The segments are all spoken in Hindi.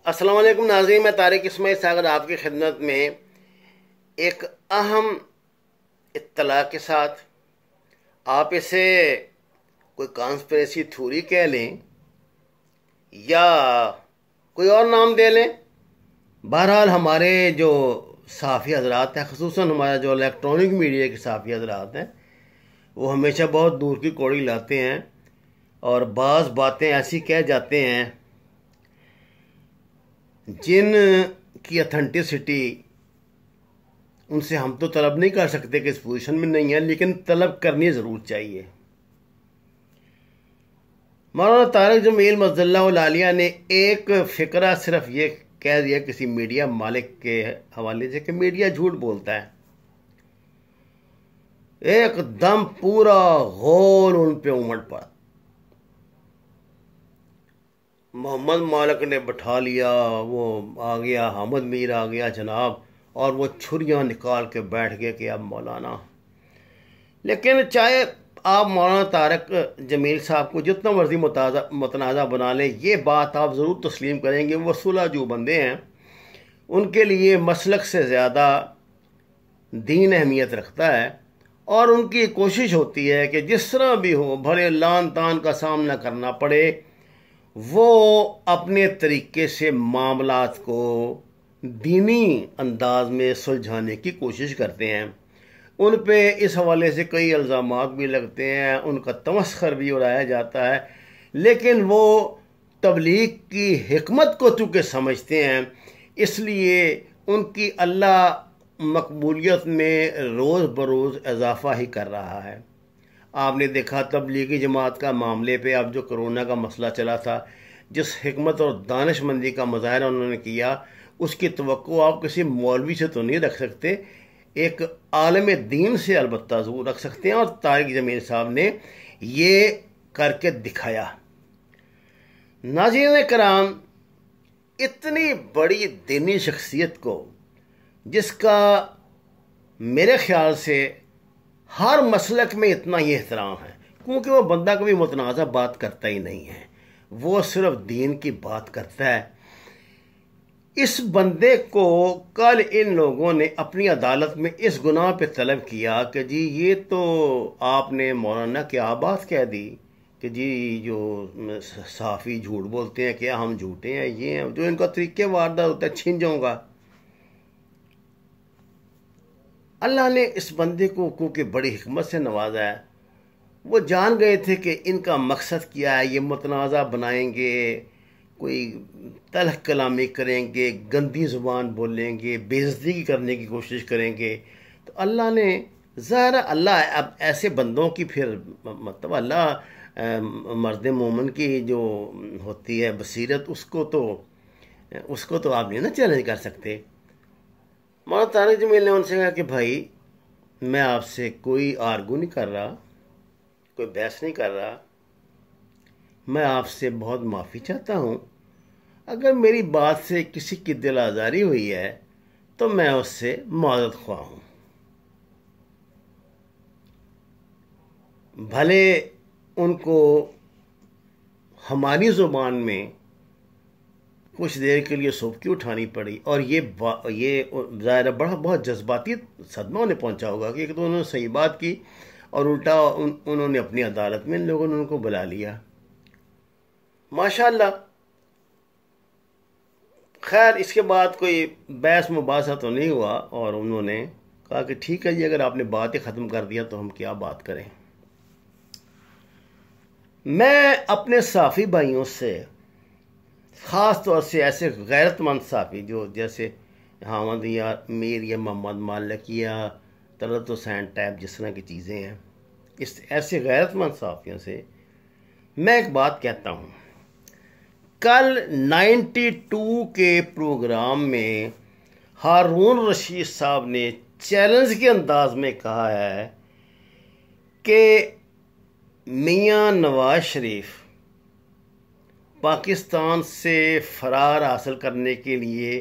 अस्सलाम वालेकुम नाज़रीन, मैं तारिक इस्माइल सागर आपकी खिदमत में एक अहम इत्तला के साथ, आप इसे कोई कॉन्स्पिरेसी थ्योरी कह लें या कोई और नाम दे लें। बहरहाल हमारे जो सहाफ़ी हजरात हैं, ख़ुसूसन हमारा जो इलेक्ट्रॉनिक मीडिया के सहाफ़ी हजरात हैं, वो हमेशा बहुत दूर की कौड़ी लाते हैं और बाज़ बातें ऐसी कह जाते हैं जिन की अथेंटिसिटी उनसे हम तो तलब नहीं कर सकते कि इस पोजीशन में नहीं है, लेकिन तलब करनी ज़रूर चाहिए। मौलाना तारिक जमील मज़दल्लाहुल आलिया ने एक फ़िक्रा सिर्फ ये कह दिया किसी मीडिया मालिक के हवाले से कि मीडिया झूठ बोलता है। एकदम पूरा गौर उन पे उमड़ पड़ा। मोहम्मद मालिक ने बैठा लिया, वो आ गया, हामिद मीर आ गया जनाब, और वो छुरियां निकाल के बैठ गए कि अब मौलाना। लेकिन चाहे आप मौलाना तारिक जमील साहब को जितना मर्जी मुतनाज़ा बना लें, ये बात आप ज़रूर तस्लीम करेंगे, वो सुलझू बंदे हैं। उनके लिए मसलक से ज़्यादा दीन अहमियत रखता है और उनकी कोशिश होती है कि जिस तरह भी हो, भले लान तान का सामना करना पड़े, वो अपने तरीके से मामलात को दीनी अंदाज में सुलझाने की कोशिश करते हैं। उन पे इस हवाले से कई इल्ज़ामात भी लगते हैं, उनका तमस्खर भी उड़ाया जाता है, लेकिन वो तबलीग की हिकमत को चूँकि समझते हैं, इसलिए उनकी अल्लाह मकबूलियत में रोज़ बरोज़ इजाफ़ा ही कर रहा है। आपने देखा तबलीगी जमात का मामले पे अब जो कोरोना का मसला चला था, जिस हिकमत और दानिशमंदी का मुज़ाहरा उन्होंने किया, उसकी तवक्को आप किसी मौलवी से तो नहीं रख सकते, एक आलम दीन से अलबत्ता ज़रूर रख सकते हैं, और तारिक जमील साहब ने ये करके दिखाया। नाज़रीन कराम, इतनी बड़ी दीनी शख्सियत को, जिसका मेरे ख्याल से हर मसलक में इतना ही एहतराम है, क्योंकि वो बंदा कभी मुतनाज़ा बात करता ही नहीं है, वो सिर्फ दीन की बात करता है। इस बंदे को कल इन लोगों ने अपनी अदालत में इस गुनाह पे तलब किया कि जी ये तो आपने मौलाना क्या बात कह दी कि जी जो सहाफ़ी झूठ बोलते हैं, क्या हम झूठे हैं, ये हैं, जो इनका तरीके वारदात होता है, छीन जाऊंगा। अल्लाह ने इस बंदे को क्योंकि बड़ी हिकमत से नवाजा है, वो जान गए थे कि इनका मकसद क्या है, ये मुतनाज़ा बनाएंगे, कोई तलख कलामी करेंगे, गंदी ज़ुबान बोलेंगे, बेइज्जती करने की कोशिश करेंगे। तो अल्लाह ने, ज़ाहिर अल्लाह अब ऐसे बंदों की फिर मतलब अल्लाह मर्द मोमन की जो होती है बसीरत, उसको तो आप नहीं ना चैलेंज कर सकते। मौलाना तारिक जमील ने उनसे कहा कि भाई मैं आपसे कोई आर्गू नहीं कर रहा, कोई बहस नहीं कर रहा, मैं आपसे बहुत माफ़ी चाहता हूँ, अगर मेरी बात से किसी की दिल आज़ारी हुई है तो मैं उससे माज़रत ख्वाह हूँ। भले उनको हमारी ज़ुबान में कुछ देर के लिए सुबकी उठानी पड़ी, और ये ज़ाहिर बड़ा बहुत जज्बाती सदमा उन्हें पहुँचा होगा कि एक तो उन्होंने सही बात की और उल्टा उन्होंने अपनी अदालत में इन लोगों ने उनको बुला लिया। माशाअल्लाह। खैर इसके बाद कोई बहस मुबासा तो नहीं हुआ, और उन्होंने कहा कि ठीक है जी, अगर आपने बात ही ख़त्म कर दिया तो हम क्या बात करें। मैं अपने साफ़ी भाइयों से, ख़ास तौर से ऐसे गैरतमंद साफ़ी जो जैसे हामिद या मीर या मोहम्मद मालिक या तलत हुसैन टाइप जिस तरह की चीज़ें हैं, इस ऐसे गैरतमंद साफ़ियों से मैं एक बात कहता हूँ। कल 92 के प्रोग्राम में हारून रशीद साहब ने चैलेंज के अंदाज में कहा है कि मियां नवाज शरीफ पाकिस्तान से फरार हासिल करने के लिए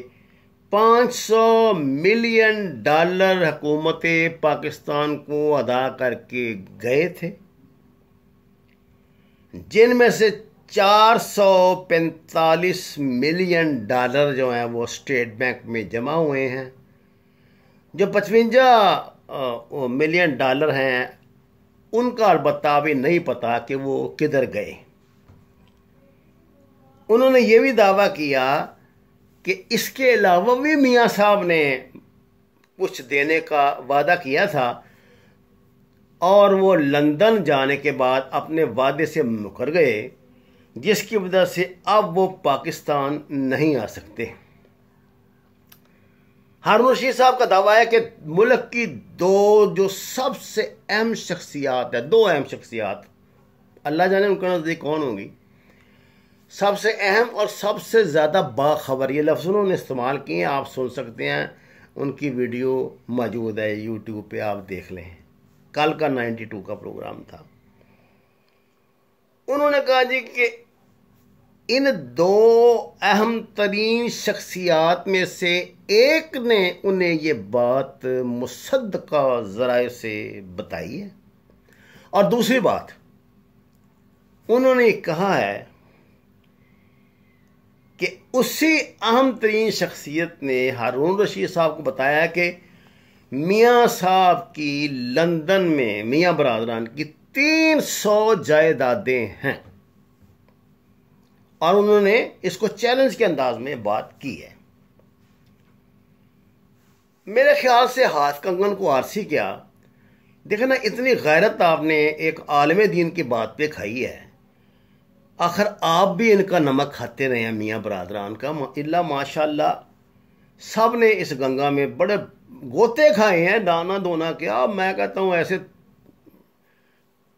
$500 मिलियन हुकूमत पाकिस्तान को अदा करके गए थे, जिनमें से 445 मिलियन डॉलर जो हैं वो स्टेट बैंक में जमा हुए हैं। जो 55 मिलियन डॉलर हैं उनका अलबत्ता अभी नहीं पता कि वो किधर गए। उन्होंने ये भी दावा किया कि इसके अलावा भी मियाँ साहब ने कुछ देने का वादा किया था और वो लंदन जाने के बाद अपने वादे से मुकर गए, जिसकी वजह से अब वो पाकिस्तान नहीं आ सकते। हारून रशीद साहब का दावा है कि मुल्क की जो सबसे अहम शख्सियात है, 2 अहम शख्सियात, अल्लाह जाने उनका नज़दीक कौन होंगी, सबसे अहम और सबसे ज़्यादा बाखबर, ये लफ्ज़ उन्होंने इस्तेमाल किए हैं। आप सुन सकते हैं, उनकी वीडियो मौजूद है यूट्यूब पे, आप देख लें। कल का 92 का प्रोग्राम था। उन्होंने कहा जी कि इन 2 अहम तरीन शख्सियात में से एक ने उन्हें ये बात मुसद्दका ज़राए से बताई है, और दूसरी बात उन्होंने कहा है कि उसी अहम तरीन शख्सियत ने हारून रशीद साहब को बताया कि मियाँ साहब की लंदन में, मियाँ बरादरान की 300 जायदादें हैं, और उन्होंने इसको चैलेंज के अंदाज में बात की है। मेरे ख्याल से हाथ कंगन को आरसी क्या, देखे ना, इतनी गैरत आपने एक आलम दीन की बात पे खाई है। आखिर आप भी इनका नमक खाते रहे हैं मियाँ बरादरान का, इल्ला माशाल्लाह सब ने इस गंगा में बड़े गोते खाए हैं, दाना दोना क्या। मैं कहता हूँ ऐसे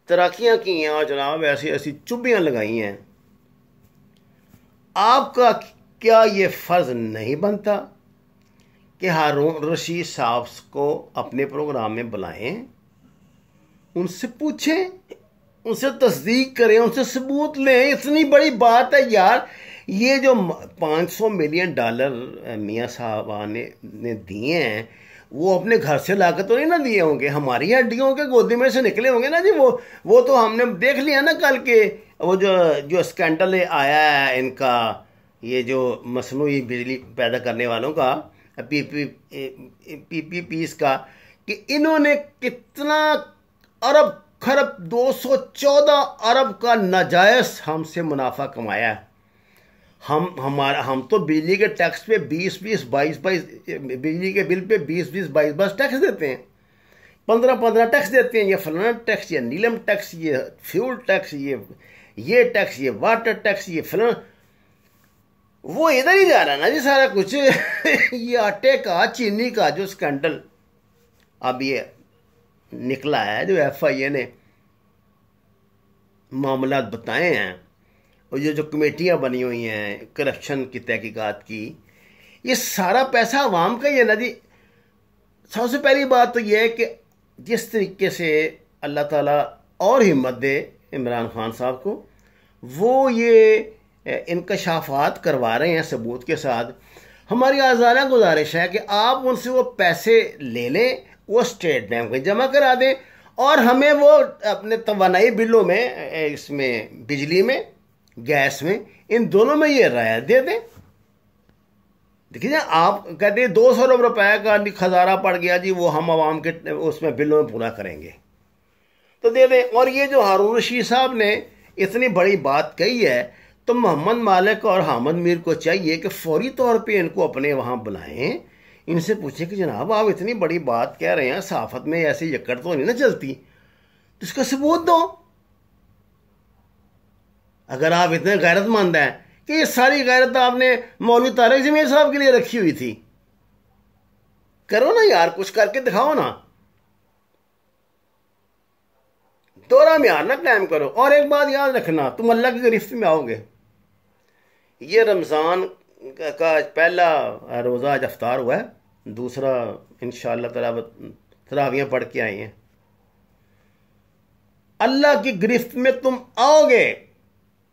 तैराकियाँ की हैं और जनाब ऐसी ऐसी चुब्बियाँ लगाई हैं। आपका क्या ये फ़र्ज़ नहीं बनता कि हारून रशीद साहब को अपने प्रोग्राम में बुलाएं, उनसे पूछें, उनसे तस्दीक करें, उनसे सबूत लें। इतनी बड़ी बात है यार। ये जो 500 मिलियन डॉलर मियाँ साहब ने दिए हैं, वो अपने घर से लाकर तो नहीं ना दिए होंगे, हमारी हड्डियों के गोदी में से निकले होंगे ना जी। वो तो हमने देख लिया ना कल के, वो जो स्कैंडल आया है इनका, ये जो मसनूई बिजली पैदा करने वालों का, पीपीपीस का, कि इन्होंने कितना अरब खरब 214 अरब का नाजायज़ हमसे मुनाफा कमाया। हम तो बिजली के टैक्स पे 20-20, 22-22, बिजली के बिल पे 20-20, 22-22 टैक्स देते हैं, 15-15 टैक्स देते हैं। ये फलाना टैक्स, ये नीलम टैक्स, ये फ्यूल टैक्स, ये टैक्स, ये वाटर टैक्स, ये फलाना। वो इधर ही जा रहा है ना जी सारा कुछ। ये आटे का, चीनी का जो स्कैंडल अब ये निकला है, जो FIA ने मामला बताए हैं, और ये जो कमेटियां बनी हुई हैं करप्शन की तहकीकात की, ये सारा पैसा अवाम का ही है ना जी। सबसे पहली बात तो ये है कि जिस तरीके से अल्लाह ताला और हिम्मत दे इमरान खान साहब को, वो ये इंकशाफात करवा रहे हैं सबूत के साथ। हमारी आज़ाना गुजारिश है कि आप उनसे वो पैसे ले लें, वो स्टेट बैंक में जमा करा दें, और हमें वो अपने तवानाई बिलों में, इसमें बिजली में, गैस में, इन दोनों में ये रायत दे दें। देखिए ना, आप कहते हैं 200 अरब रुपए का खजाना पड़ गया जी, वो हम आवाम के उसमें बिलों में पूरा करेंगे, तो दे दें। और ये जो हारून रशीद साहब ने इतनी बड़ी बात कही है, तो मोहम्मद मालिक और हामिद मीर को चाहिए कि फौरी तौर पे इनको अपने वहाँ बुलाएं, इनसे पूछें कि जनाब आप इतनी बड़ी बात कह रहे हैं, सहाफत में ऐसे यक्कड़ तो नहीं ना चलती, तो इसका सबूत दो। अगर आप इतने गैरतमंद हैं कि ये सारी गैरत आपने मौलवी तारिक जमीर साहब के लिए रखी हुई थी, करो ना यार, कुछ करके दिखाओ ना, दोहरा म्यार ना कायम करो। और एक बात याद रखना, तुम अल्लाह की गिरफ्त में आओगे। ये रमज़ान का पहला रोज़ा आज अफ्तार हुआ है, दूसरा इंशाअल्लाह तरावियाँ पढ़ के आई हैं। अल्लाह की गिरफ्त में तुम आओगे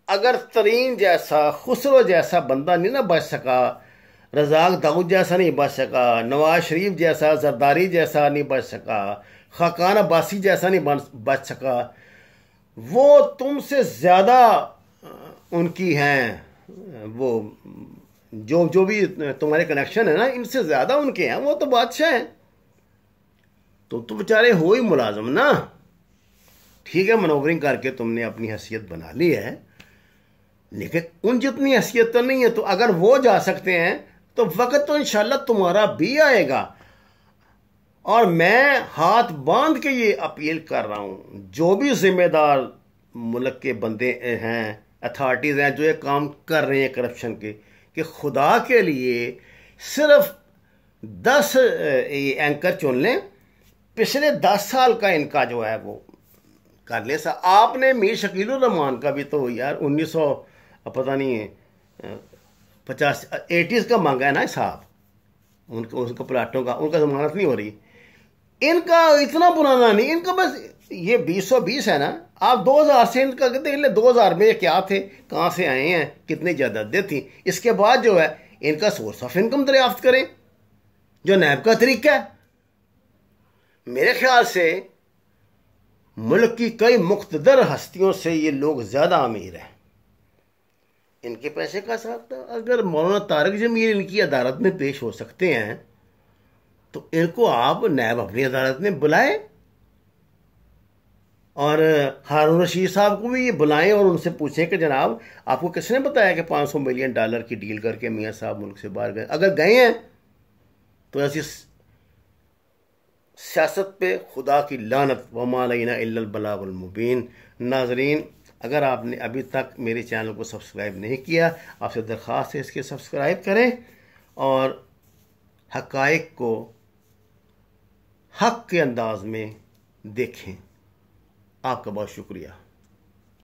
अगर तरीन जैसा, खुसरो जैसा बंदा नहीं ना बच सका, रज़ाक दाऊद जैसा नहीं बच सका, नवाज शरीफ जैसा, जरदारी जैसा नहीं बच सका, खाकान अब्बासी जैसा नहीं बच सका, वो तुमसे ज़्यादा उनकी हैं, वो जो जो भी तुम्हारे कनेक्शन है ना, इनसे ज़्यादा उनके हैं, वो तो बादशाह हैं। तो बेचारे हो ही मुलाजम ना। ठीक है, मनोवरिंग करके तुमने अपनी हैसियत बना ली है, लेकिन उन जितनी हैसियत तो नहीं है। तो अगर वो जा सकते हैं तो वक्त तो इंशाल्लाह तुम्हारा भी आएगा। और मैं हाथ बांध के ये अपील कर रहा हूं, जो भी जिम्मेदार मुल्क के बंदे हैं, अथॉरिटीज़ हैं जो ये काम कर रहे हैं करप्शन के, कि खुदा के लिए सिर्फ 10 एंकर चुन लें, पिछले 10 साल का इनका जो है वो कर ले। आपने मीर शकील उर रहमान का भी तो यार 1900 पता नहीं 80s का मांगा है ना साहब, उनका प्लाटों का, उनका जमानत नहीं हो रही। इनका इतना पुराना नहीं, इनका बस ये 2020 है ना। आप 2000 से इनका देख ले, 2000 में ये क्या थे, कहाँ से आए हैं, कितनी जायदादें थी। इसके बाद जो है इनका सोर्स ऑफ इनकम दरियाफ्त करें, जो नैब का तरीका है। मेरे ख्याल से मुल्क की कई मुख्तदर हस्तियों से ये लोग ज्यादा अमीर हैं। इनके पैसे का साथ अगर मौलाना तारिक जमील इनकी अदालत में पेश हो सकते हैं तो इनको आप नैब अपनी अदालत में बुलाए, और हारून रशीद साहब को भी ये बुलाएं और उनसे पूछें कि जनाब आपको किसने बताया कि $500 मिलियन की डील करके मियाँ साहब मुल्क से बाहर गए। अगर गए हैं तो ऐसी सियासत पे खुदा की लानत, वमा अलैना इल्लल बलागुल मुबीन। नाजरीन, अगर आपने अभी तक मेरे चैनल को सब्सक्राइब नहीं किया, आपसे दरख्वास्त है इसके सब्सक्राइब करें और हक़ाइक़ को हक़ के अंदाज में देखें। आपका बहुत शुक्रिया।